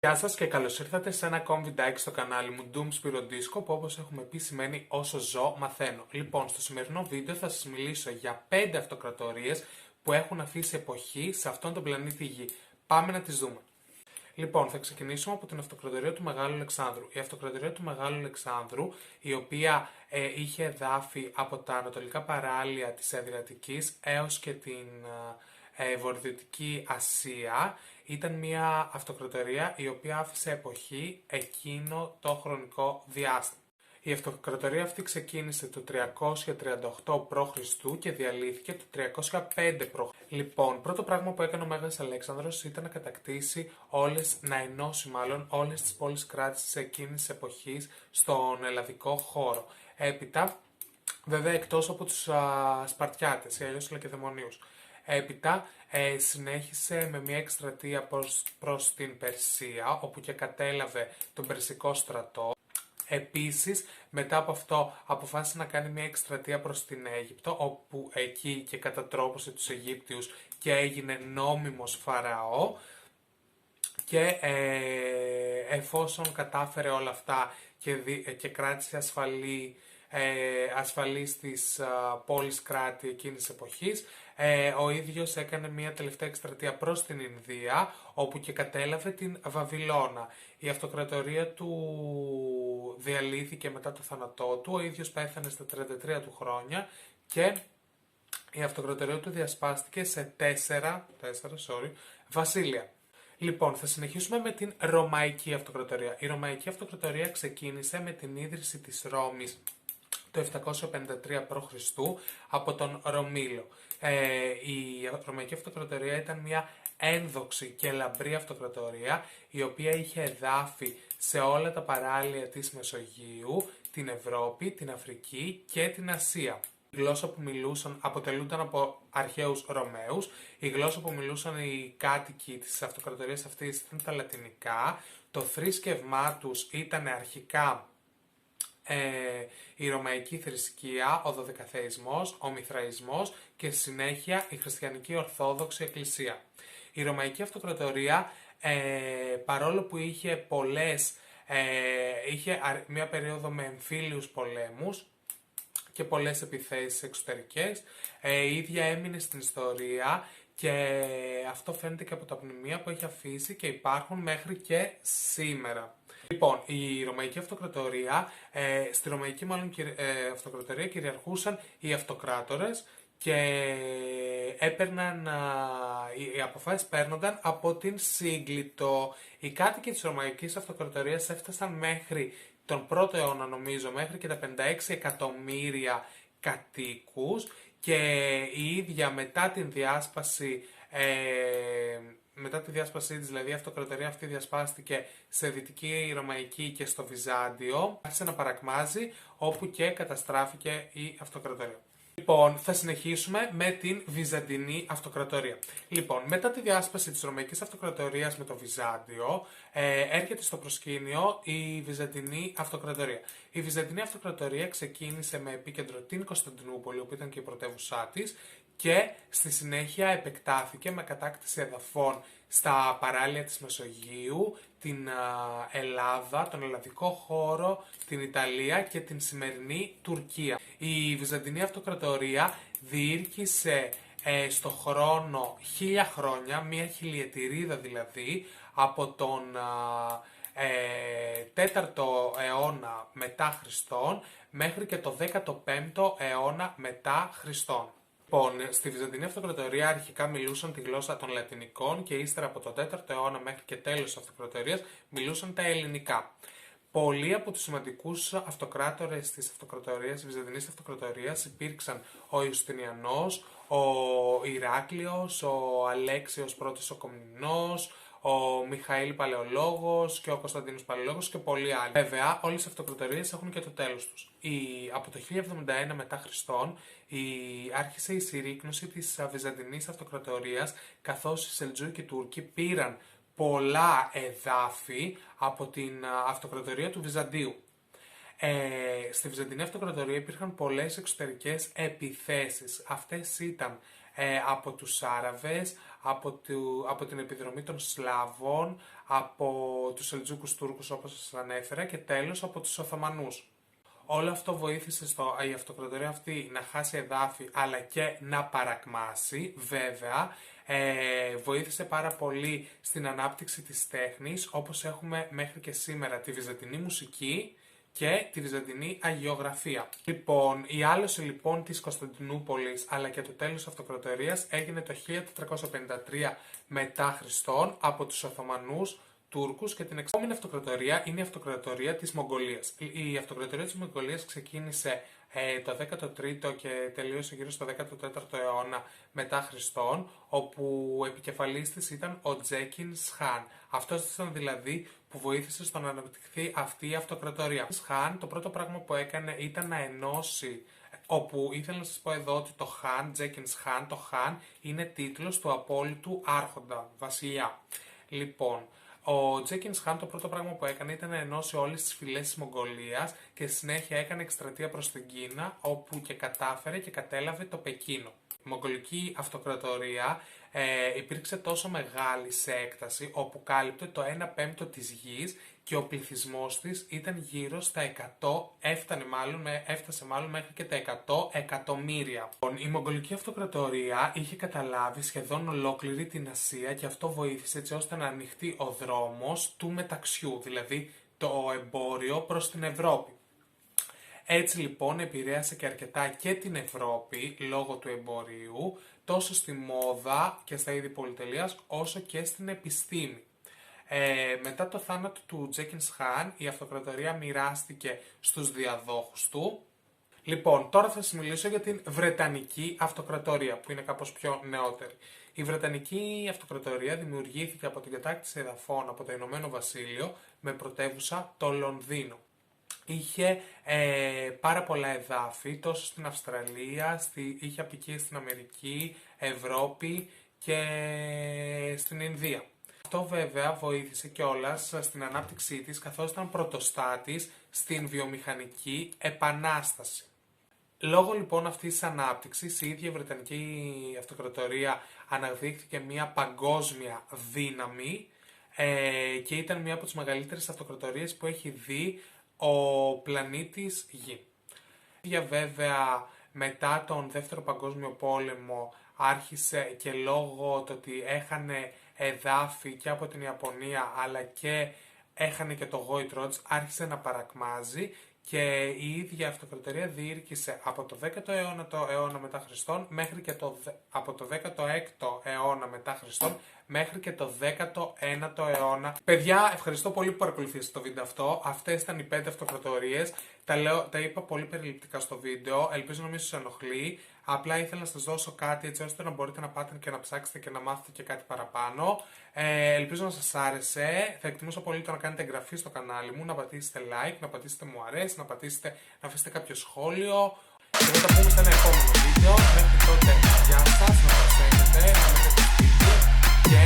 Γεια σας και καλώς ήρθατε σε ένα ακόμη βιντεάκι στο κανάλι μου Doom Spyro Disco, που όπως έχουμε πει σημαίνει όσο ζω μαθαίνω. Λοιπόν, στο σημερινό βίντεο θα σας μιλήσω για 5 αυτοκρατορίες που έχουν αφήσει εποχή σε αυτόν τον πλανήτη Γη. Πάμε να τις δούμε. Λοιπόν, θα ξεκινήσουμε από την αυτοκρατορία του Μεγάλου Αλεξάνδρου. Η αυτοκρατορία του Μεγάλου Αλεξάνδρου, η οποία είχε εδάφη από τα ανατολικά παράλια της Αδριατικής έως και την βορειοδυτική Ασία, ήταν μια αυτοκρατορία η οποία άφησε εποχή εκείνο το χρονικό διάστημα. Η αυτοκρατορία αυτή ξεκίνησε το 338 π.Χ. και διαλύθηκε το 305 π.Χ. Λοιπόν, πρώτο πράγμα που έκανε ο Μέγας Αλέξανδρος ήταν να ενώσει όλες τις πόλεις κράτησης εκείνης της εποχής στον ελλαδικό χώρο. Έπειτα, βέβαια εκτός από τους Σπαρτιάτες ή αλλιώς Λακεδαιμονίους. Έπειτα συνέχισε με μια εκστρατεία προς την Περσία, όπου και κατέλαβε τον Περσικό στρατό. Επίσης, μετά από αυτό αποφάσισε να κάνει μια εκστρατεία προς την Αίγυπτο, όπου εκεί και κατατρόπωσε τους Αιγύπτιους και έγινε νόμιμος φαραώ. Και εφόσον κατάφερε όλα αυτά και κράτησε ασφαλή στις πόλεις κράτη εκείνης της εποχής, ο ίδιος έκανε μια τελευταία εκστρατεία προς την Ινδία, όπου και κατέλαβε την Βαβυλώνα. Η αυτοκρατορία του διαλύθηκε μετά το θάνατό του, ο ίδιος πέθανε στα 33 του χρόνια και η αυτοκρατορία του διασπάστηκε σε 4 βασίλεια. Λοιπόν, θα συνεχίσουμε με την Ρωμαϊκή Αυτοκρατορία. Η Ρωμαϊκή Αυτοκρατορία ξεκίνησε με την ίδρυση της Ρώμης το 753 π.Χ. από τον Ρωμήλο. Η Ρωμαϊκή Αυτοκρατορία ήταν μια ένδοξη και λαμπρή αυτοκρατορία, η οποία είχε εδάφη σε όλα τα παράλια της Μεσογείου, την Ευρώπη, την Αφρική και την Ασία. Η γλώσσα που μιλούσαν αποτελούνταν από αρχαίους Ρωμαίους. Η γλώσσα που μιλούσαν οι κάτοικοι της αυτοκρατορίας αυτής ήταν τα λατινικά. Το θρήσκευμά τους ήταν αρχικά η Ρωμαϊκή θρησκεία, ο Δωδεκαθεϊσμός, ο Μηθραϊσμός και συνέχεια η Χριστιανική Ορθόδοξη Εκκλησία. Η Ρωμαϊκή Αυτοκρατορία, παρόλο που είχε είχε μια περίοδο με εμφύλιους πολέμους και πολλές επιθέσεις εξωτερικές, η ίδια έμεινε στην ιστορία και αυτό φαίνεται και από τα μνημεία που έχει αφήσει και υπάρχουν μέχρι και σήμερα. Λοιπόν, η Ρωμαϊκή Αυτοκρατορία, στη Ρωμαϊκή Αυτοκρατορία κυριαρχούσαν οι αυτοκράτορες και οι αποφάσεις παίρνονταν από την Σύγκλιτο. Οι κάτοικοι της Ρωμαϊκής Αυτοκρατορίας έφτασαν μέχρι τον 1ο αιώνα, νομίζω, μέχρι και τα 56 εκατομμύρια κατοίκους και η ίδια μετά τη διάσπασή της, δηλαδή η αυτοκρατορία αυτή διασπάστηκε σε Δυτική Ρωμαϊκή και στο Βυζάντιο, άρχισε να παρακμάζει, όπου και καταστράφηκε η αυτοκρατορία. Λοιπόν, θα συνεχίσουμε με την Βυζαντινή Αυτοκρατορία. Λοιπόν, μετά τη διάσπαση της Ρωμαϊκής Αυτοκρατορίας με το Βυζάντιο, έρχεται στο προσκήνιο η Βυζαντινή Αυτοκρατορία. Η Βυζαντινή Αυτοκρατορία ξεκίνησε με επίκεντρο την Κωνσταντινούπολη, που ήταν και η πρωτεύουσά της, και στη συνέχεια επεκτάθηκε με κατάκτηση εδαφών στα παράλια της Μεσογείου, την Ελλάδα, τον ελλαδικό χώρο, την Ιταλία και την σημερινή Τουρκία. Η Βυζαντινή Αυτοκρατορία διήρκησε στο χρόνο 1000 χρόνια, μια χιλιετηρίδα δηλαδή, από τον 4ο αιώνα μετά Χριστόν μέχρι και το 15ο αιώνα μετά Χριστόν. Λοιπόν, στη Βυζαντινή Αυτοκρατορία αρχικά μιλούσαν τη γλώσσα των Λατινικών και ύστερα από τον 4ο αιώνα μέχρι και τέλος της Αυτοκρατορίας μιλούσαν τα ελληνικά. Πολλοί από τους σημαντικούς αυτοκράτορες της Βυζαντινής Αυτοκρατορίας υπήρξαν ο Ιουστινιανός, ο Ηράκλειος, ο Αλέξιος Πρώτος ο Κομνηνός, ο Μιχαήλ Παλαιολόγος και ο Κωνσταντίνος Παλαιολόγος και πολλοί άλλοι. Βέβαια, όλες οι αυτοκρατορίες έχουν και το τέλος τους. Από το 1071 μετά Χριστόν άρχισε η συρρίκνωση της Βυζαντινής Αυτοκρατορίας, καθώς οι Σελτζούκοι Τούρκοι πήραν πολλά εδάφη από την Αυτοκρατορία του Βυζαντίου. Στη Βυζαντινή Αυτοκρατορία υπήρχαν πολλές εξωτερικές επιθέσεις. Αυτές ήταν από τους Άραβες, από την επιδρομή των Σλάβων, από τους Σελτζούκους Τούρκους όπως σας ανέφερα και τέλος από τους Οθωμανούς. Όλο αυτό βοήθησε η αυτοκρατορία αυτή να χάσει εδάφη αλλά και να παρακμάσει. Βέβαια, βοήθησε πάρα πολύ στην ανάπτυξη της τέχνης, όπως έχουμε μέχρι και σήμερα τη βυζαντινή μουσική και τη βυζαντινή αγιογραφία. Λοιπόν, η άλωση λοιπόν της Κωνσταντινούπολης αλλά και το τέλος της αυτοκρατορίας έγινε το 1453 μετά Χριστόν από τους Οθωμανούς Τούρκους και την επόμενη αυτοκρατορία είναι η αυτοκρατορία της Μογγολίας. Η αυτοκρατορία της Μογγολίας ξεκίνησε το 13ο και τελείωσε γύρω στο 14ο αιώνα μετά Χριστόν, όπου επικεφαλής της ήταν ο Τζέκινς Χάν. Αυτός ήταν δηλαδή που βοήθησε στο να αναπτυχθεί αυτή η αυτοκρατορία. Ο Χάν το πρώτο πράγμα που έκανε ήταν να ενώσει, όπου ήθελα να σας πω εδώ ότι το Χάν, Τζέκινς Χάν, το Χάν είναι τίτλος του απόλυτου άρχοντα, βασιλιά. Λοιπόν, ο Τζέκινς Χάν το πρώτο πράγμα που έκανε ήταν να ενώσει όλες τις φυλές της Μογγολίας και στη συνέχεια έκανε εκστρατεία προς την Κίνα, όπου και κατάφερε και κατέλαβε το Πεκίνο. Η Μογγολική αυτοκρατορία υπήρξε τόσο μεγάλη σε έκταση, όπου κάλυπτε το 1/5 της γης και ο πληθυσμός της ήταν γύρω στα 100, έφτασε μάλλον μέχρι και τα 100 εκατομμύρια. Η Μογγολική αυτοκρατορία είχε καταλάβει σχεδόν ολόκληρη την Ασία και αυτό βοήθησε έτσι ώστε να ανοιχτεί ο δρόμος του μεταξιού, δηλαδή το εμπόριο προς την Ευρώπη. Έτσι λοιπόν επηρέασε και αρκετά και την Ευρώπη λόγω του εμπορίου, τόσο στη μόδα και στα είδη πολυτελείας όσο και στην επιστήμη. Μετά το θάνατο του Τζέκινς Χάν, η αυτοκρατορία μοιράστηκε στους διαδόχους του. Λοιπόν, τώρα θα σας μιλήσω για την Βρετανική Αυτοκρατορία, που είναι κάπως πιο νεότερη. Η Βρετανική Αυτοκρατορία δημιουργήθηκε από την κατάκτηση εδαφών από το Ηνωμένο Βασίλειο με πρωτεύουσα το Λονδίνο. Είχε πάρα πολλά εδάφη, τόσο στην Αυστραλία, είχε αποικίες στην Αμερική, Ευρώπη και στην Ινδία. Αυτό βέβαια βοήθησε κιόλας στην ανάπτυξή της, καθώς ήταν πρωτοστάτης στην βιομηχανική επανάσταση. Λόγω λοιπόν αυτής της ανάπτυξης, η ίδια η Βρετανική Αυτοκρατορία αναδείχθηκε μια παγκόσμια δύναμη και ήταν μια από τις μεγαλύτερες αυτοκρατορίες που έχει δει ο πλανήτης Γη. Βέβαια, μετά τον Δεύτερο Παγκόσμιο Πόλεμο άρχισε και λόγω του ότι έχανε εδάφη και από την Ιαπωνία αλλά και έχανε και το γόητρό της, άρχισε να παρακμάζει και η ίδια αυτοκρατορία διήρκησε από το 10ο αιώνα μετά Χριστόν μέχρι και από το 16ο αιώνα μετά Χριστόν μέχρι και το 19ο αιώνα. Παιδιά, ευχαριστώ πολύ που παρακολουθήσατε το βίντεο αυτό. Αυτές ήταν οι 5 αυτοκρατορίες. Τα είπα πολύ περιληπτικά στο βίντεο. Ελπίζω να μην σας ενοχλεί. Απλά ήθελα να σας δώσω κάτι έτσι ώστε να μπορείτε να πάτε και να ψάξετε και να μάθετε και κάτι παραπάνω. Ελπίζω να σας άρεσε. Θα εκτιμούσα πολύ το να κάνετε εγγραφή στο κανάλι μου, να πατήσετε like, να πατήσετε μου αρέσει, να αφήσετε κάποιο σχόλιο. Και θα τα πούμε σε ένα επόμενο βίντεο. Μέχρι τότε, γεια σας, να προσέχετε, να μείνετε σπίτι και